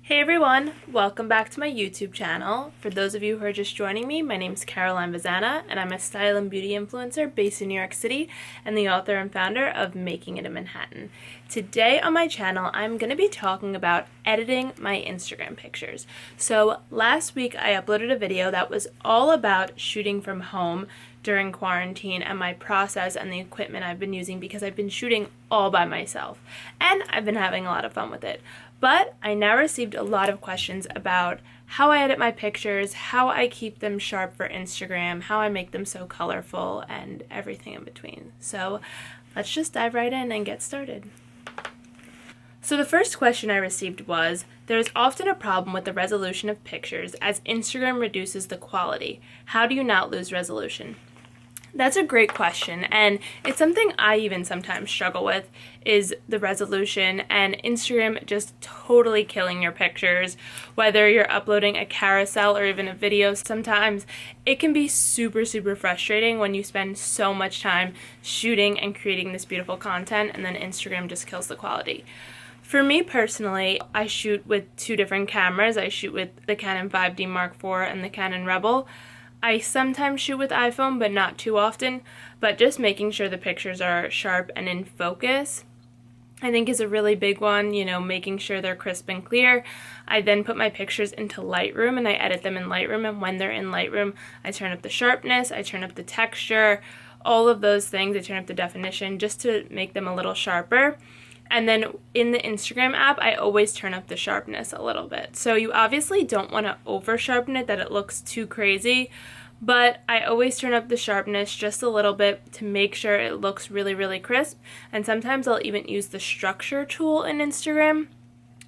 Hey everyone, welcome back to my YouTube channel. For those of you who are just joining me, my name is Vazzana and I'm a style and beauty influencer based in New York City and the author and founder of Making It in Manhattan. Today on my channel, I'm going to be talking about editing my Instagram pictures. So last week I uploaded a video that was all about shooting from home during quarantine and my process and the equipment I've been using because I've been shooting all by myself and I've been having a lot of fun with it. But I now received a lot of questions about how I edit my pictures, how I keep them sharp for Instagram, how I make them so colorful, and everything in between. So let's just dive right in and get started. So the first question I received was, there is often a problem with the resolution of pictures as Instagram reduces the quality. How do you not lose resolution? That's a great question, and it's something I even sometimes struggle with, is the resolution and Instagram just totally killing your pictures. Whether you're uploading a carousel or even a video, sometimes it can be super frustrating when you spend so much time shooting and creating this beautiful content and then Instagram just kills the quality. For me personally, I shoot with two different cameras. I shoot with the Canon 5D Mark IV and the Canon Rebel. I sometimes shoot with iPhone, but not too often, but just making sure the pictures are sharp and in focus, I think is a really big one, making sure they're crisp and clear. I then put my pictures into Lightroom and I edit them in Lightroom, and when they're in Lightroom, I turn up the sharpness, I turn up the texture, all of those things. I turn up the definition just to make them a little sharper. And then in the Instagram app, I always turn up the sharpness a little bit. So you obviously don't want to over sharpen it that it looks too crazy, but I always turn up the sharpness just a little bit to make sure it looks really crisp. And sometimes I'll even use the structure tool in Instagram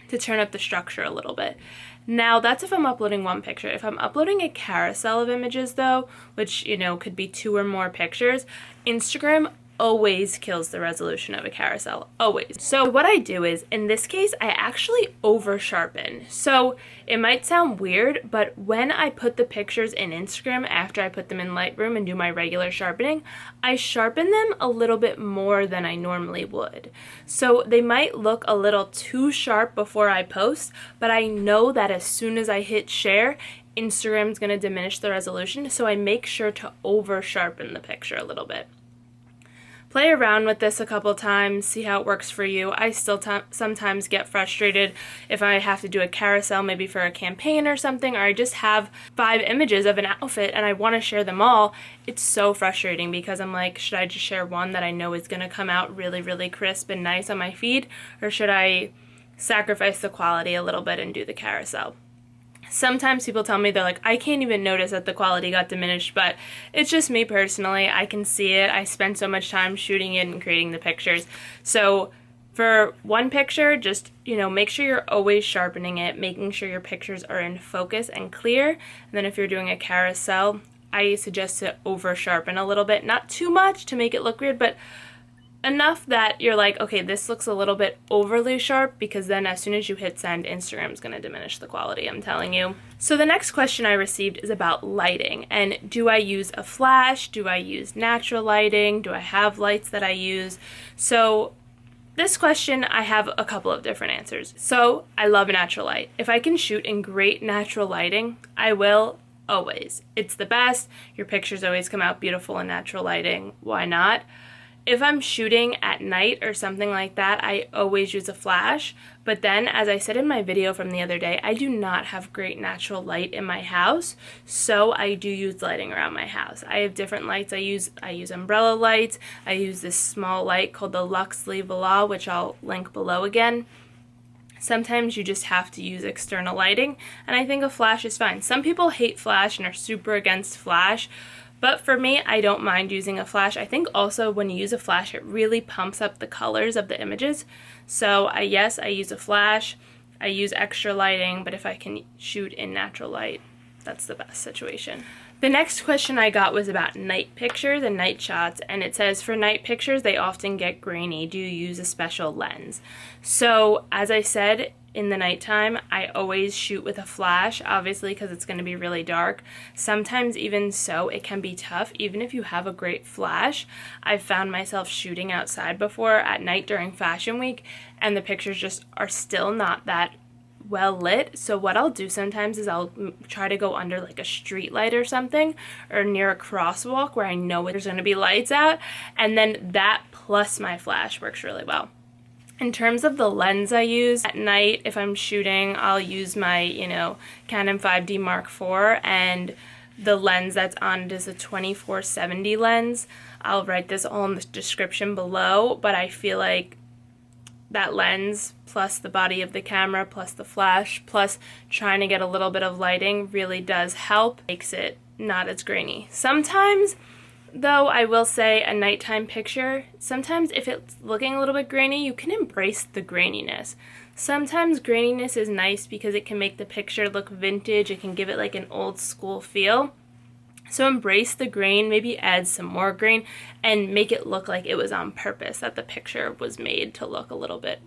to turn up the structure a little bit. Now that's if I'm uploading one picture. If I'm uploading a carousel of images though, which could be two or more pictures, Instagram always kills the resolution of a carousel, always. So what I do is, in this case, I actually over sharpen. So it might sound weird, but when I put the pictures in Instagram after I put them in Lightroom and do my regular sharpening, I sharpen them a little bit more than I normally would. So they might look a little too sharp before I post, but I know that as soon as I hit share, Instagram's gonna diminish the resolution, so I make sure to over sharpen the picture a little bit. Play around with this a couple times, see how it works for you. I still sometimes get frustrated if I have to do a carousel, maybe for a campaign or something, or I just have 5 images of an outfit and I want to share them all. It's so frustrating because I'm like, should I just share one that I know is going to come out really crisp and nice on my feed, or should I sacrifice the quality a little bit and do the carousel? Sometimes people tell me, they're like, I can't even notice that the quality got diminished, but it's just me personally. I can see it. I spend so much time shooting it and creating the pictures. So for one picture, just, make sure you're always sharpening it, making sure your pictures are in focus and clear. And then if you're doing a carousel, I suggest to over sharpen a little bit, not too much to make it look weird, but enough that you're like, okay, this looks a little bit overly sharp, because then as soon as you hit send, Instagram's going to diminish the quality, I'm telling you. So the next question I received is about lighting, and do I use a flash? Do I use natural lighting? Do I have lights that I use? So this question, I have a couple of different answers. So I love natural light. If I can shoot in great natural lighting, I will, always. It's the best. Your pictures always come out beautiful in natural lighting. Why not? If I'm shooting at night or something like that, I always use a flash. But then, as I said in my video from the other day, I do not have great natural light in my house, so I do use lighting around my house. I have different lights I use. I use umbrella lights. I use this small light called the Luxley Voila, which I'll link below again. Sometimes you just have to use external lighting, and I think a flash is fine. Some people hate flash and are super against flash, but for me, I don't mind using a flash. I think also when you use a flash, it really pumps up the colors of the images. So yes, I use a flash. I use extra lighting, but if I can shoot in natural light, that's the best situation. The next question I got was about night pictures and night shots, and it says, for night pictures, they often get grainy. Do you use a special lens? So as I said, in the nighttime, I always shoot with a flash, obviously, because it's going to be really dark. Sometimes even so, it can be tough. Even if you have a great flash, I've found myself shooting outside before at night during Fashion Week, and the pictures just are still not that well lit. So what I'll do sometimes is I'll try to go under like a street light or something, or near a crosswalk where I know there's going to be lights out, and then that plus my flash works really well. In terms of the lens I use at night, if I'm shooting, I'll use my, Canon 5D Mark IV, and the lens that's on it is a 24-70 lens. I'll write this all in the description below, but I feel like that lens plus the body of the camera plus the flash plus trying to get a little bit of lighting really does help. Makes it not as grainy. Sometimes, though, I will say a nighttime picture, sometimes if it's looking a little bit grainy, you can embrace the graininess. Sometimes graininess is nice because it can make the picture look vintage. It can give it like an old school feel. So embrace the grain, maybe add some more grain, and make it look like it was on purpose, that the picture was made to look a little bit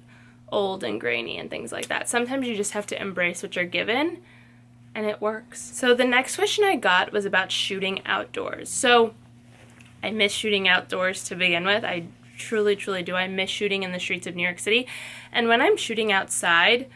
old and grainy and things like that. Sometimes you just have to embrace what you're given, and it works. So the next question I got was about shooting outdoors. So I miss shooting outdoors to begin with. I truly, truly do. I miss shooting in the streets of New York City. And when I'm shooting outside,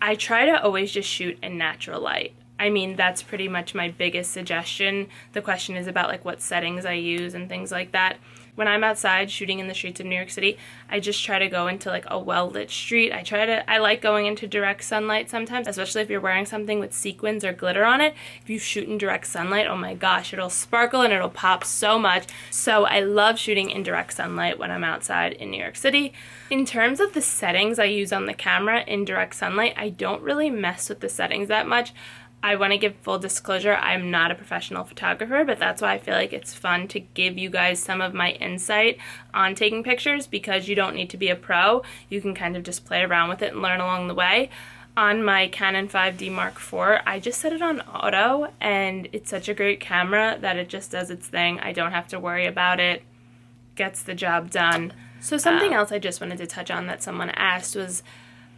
I try to always just shoot in natural light. I mean, that's pretty much my biggest suggestion. The question is about like what settings I use and things like that. When I'm outside shooting in the streets of New York City, I just try to go into like a well-lit street. I like going into direct sunlight sometimes, especially if you're wearing something with sequins or glitter on it. If you shoot in direct sunlight, oh my gosh, it'll sparkle and it'll pop so much. So I love shooting in direct sunlight when I'm outside in New York City. In terms of the settings I use on the camera in direct sunlight, I don't really mess with the settings that much. I want to give full disclosure, I'm not a professional photographer, but that's why I feel like it's fun to give you guys some of my insight on taking pictures, because you don't need to be a pro. You can kind of just play around with it and learn along the way. On my Canon 5D Mark IV, I just set it on auto, and it's such a great camera that it just does its thing. I don't have to worry about it. Gets the job done. So something else I just wanted to touch on that someone asked was,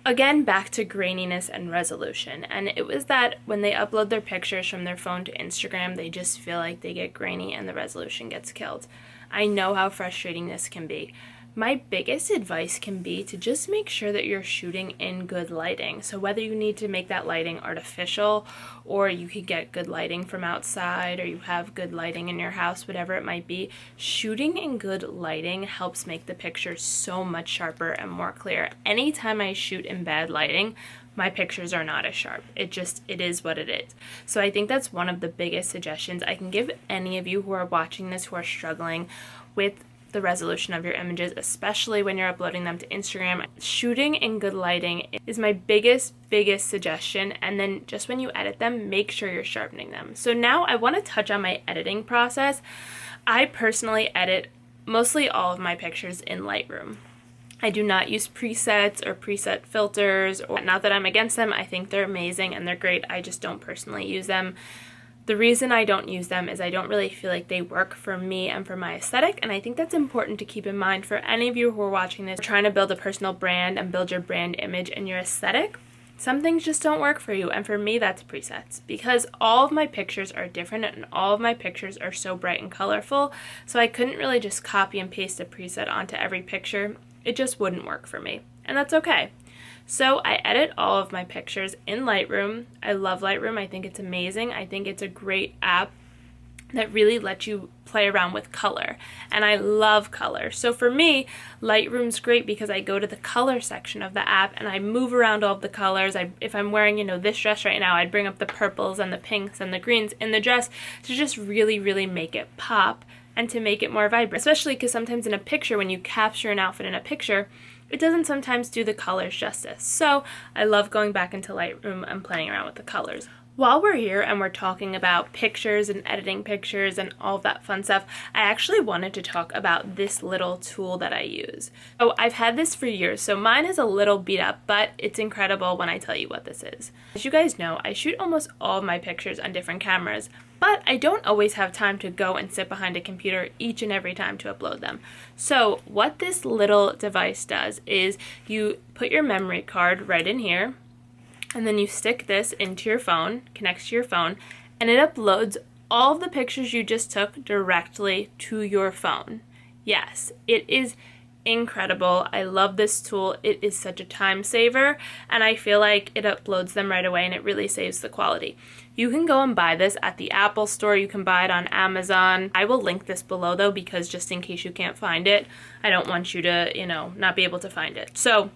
again, back to graininess and resolution. And it was that when they upload their pictures from their phone to Instagram, they just feel like they get grainy and the resolution gets killed. I know how frustrating this can be. My biggest advice can be to just make sure that you're shooting in good lighting. So whether you need to make that lighting artificial, or you could get good lighting from outside, or you have good lighting in your house, whatever it might be, shooting in good lighting helps make the picture so much sharper and more clear. Anytime I shoot in bad lighting, my pictures are not as sharp. It is what it is. So I think that's one of the biggest suggestions I can give any of you who are watching this who are struggling with the resolution of your images, especially when you're uploading them to Instagram. Shooting in good lighting is my biggest suggestion, and then just when you edit them, make sure you're sharpening them. So now I want to touch on my editing process. I personally edit mostly all of my pictures in Lightroom. I do not use presets or preset filters, or not that I'm against them. I think they're amazing and they're great. I just don't personally use them. The reason I don't use them is I don't really feel like they work for me and for my aesthetic, and I think that's important to keep in mind for any of you who are watching this, trying to build a personal brand and build your brand image and your aesthetic. Some things just don't work for you, and for me that's presets, because all of my pictures are different and all of my pictures are so bright and colorful, so I couldn't really just copy and paste a preset onto every picture. It just wouldn't work for me, and that's okay. So I edit all of my pictures in Lightroom. I love Lightroom. I think it's amazing. I think it's a great app that really lets you play around with color. And I love color. So for me, Lightroom's great because I go to the color section of the app and I move around all of the colors. If I'm wearing, this dress right now, I'd bring up the purples and the pinks and the greens in the dress to just really, really make it pop and to make it more vibrant. Especially because sometimes in a picture, when you capture an outfit in a picture, it doesn't sometimes do the colors justice. So I love going back into Lightroom and playing around with the colors. While we're here and we're talking about pictures and editing pictures and all of that fun stuff, I actually wanted to talk about this little tool that I use. So I've had this for years, so mine is a little beat up, but it's incredible when I tell you what this is. As you guys know, I shoot almost all of my pictures on different cameras, but I don't always have time to go and sit behind a computer each and every time to upload them. So what this little device does is you put your memory card right in here, and then you stick this into your phone, connects to your phone, and it uploads all of the pictures you just took directly to your phone. Yes, it is incredible. I love this tool. It is such a time saver, and I feel like it uploads them right away and it really saves the quality. You can go and buy this at the Apple Store. You can buy it on Amazon. I will link this below though, because just in case you can't find it, I don't want you to, not be able to find it. So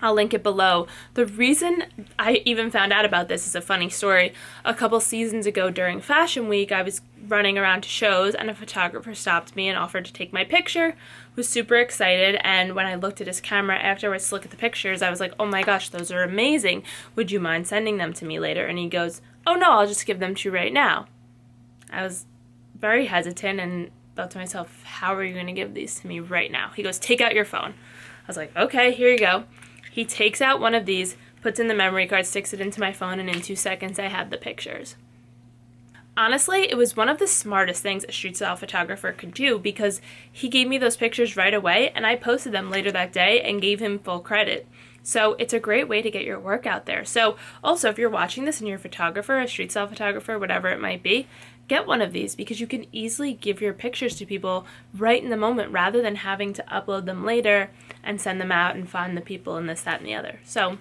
I'll link it below. The reason I even found out about this is a funny story. A couple seasons ago during Fashion Week, I was running around to shows and a photographer stopped me and offered to take my picture. Was super excited, and when I looked at his camera afterwards to look at the pictures, I was like, oh my gosh, those are amazing. Would you mind sending them to me later? And he goes, oh no, I'll just give them to you right now. I was very hesitant and thought to myself, how are you going to give these to me right now? He goes, take out your phone. I was like, okay, here you go. He takes out one of these, puts in the memory card, sticks it into my phone, and in 2 seconds I had the pictures. Honestly, it was one of the smartest things a street style photographer could do, because he gave me those pictures right away and I posted them later that day and gave him full credit. So it's a great way to get your work out there. So also, if you're watching this and you're a photographer, a street style photographer, whatever it might be, get one of these, because you can easily give your pictures to people right in the moment rather than having to upload them later and send them out and find the people and this, that, and the other. So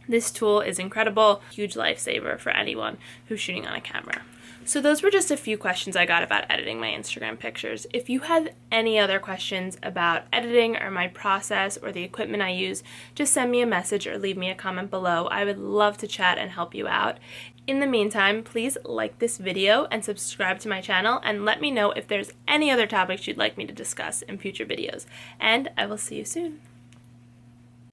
this tool is incredible, huge lifesaver for anyone who's shooting on a camera. So those were just a few questions I got about editing my Instagram pictures. If you have any other questions about editing or my process or the equipment I use, just send me a message or leave me a comment below. I would love to chat and help you out. In the meantime, please like this video and subscribe to my channel, and let me know if there's any other topics you'd like me to discuss in future videos. And I will see you soon.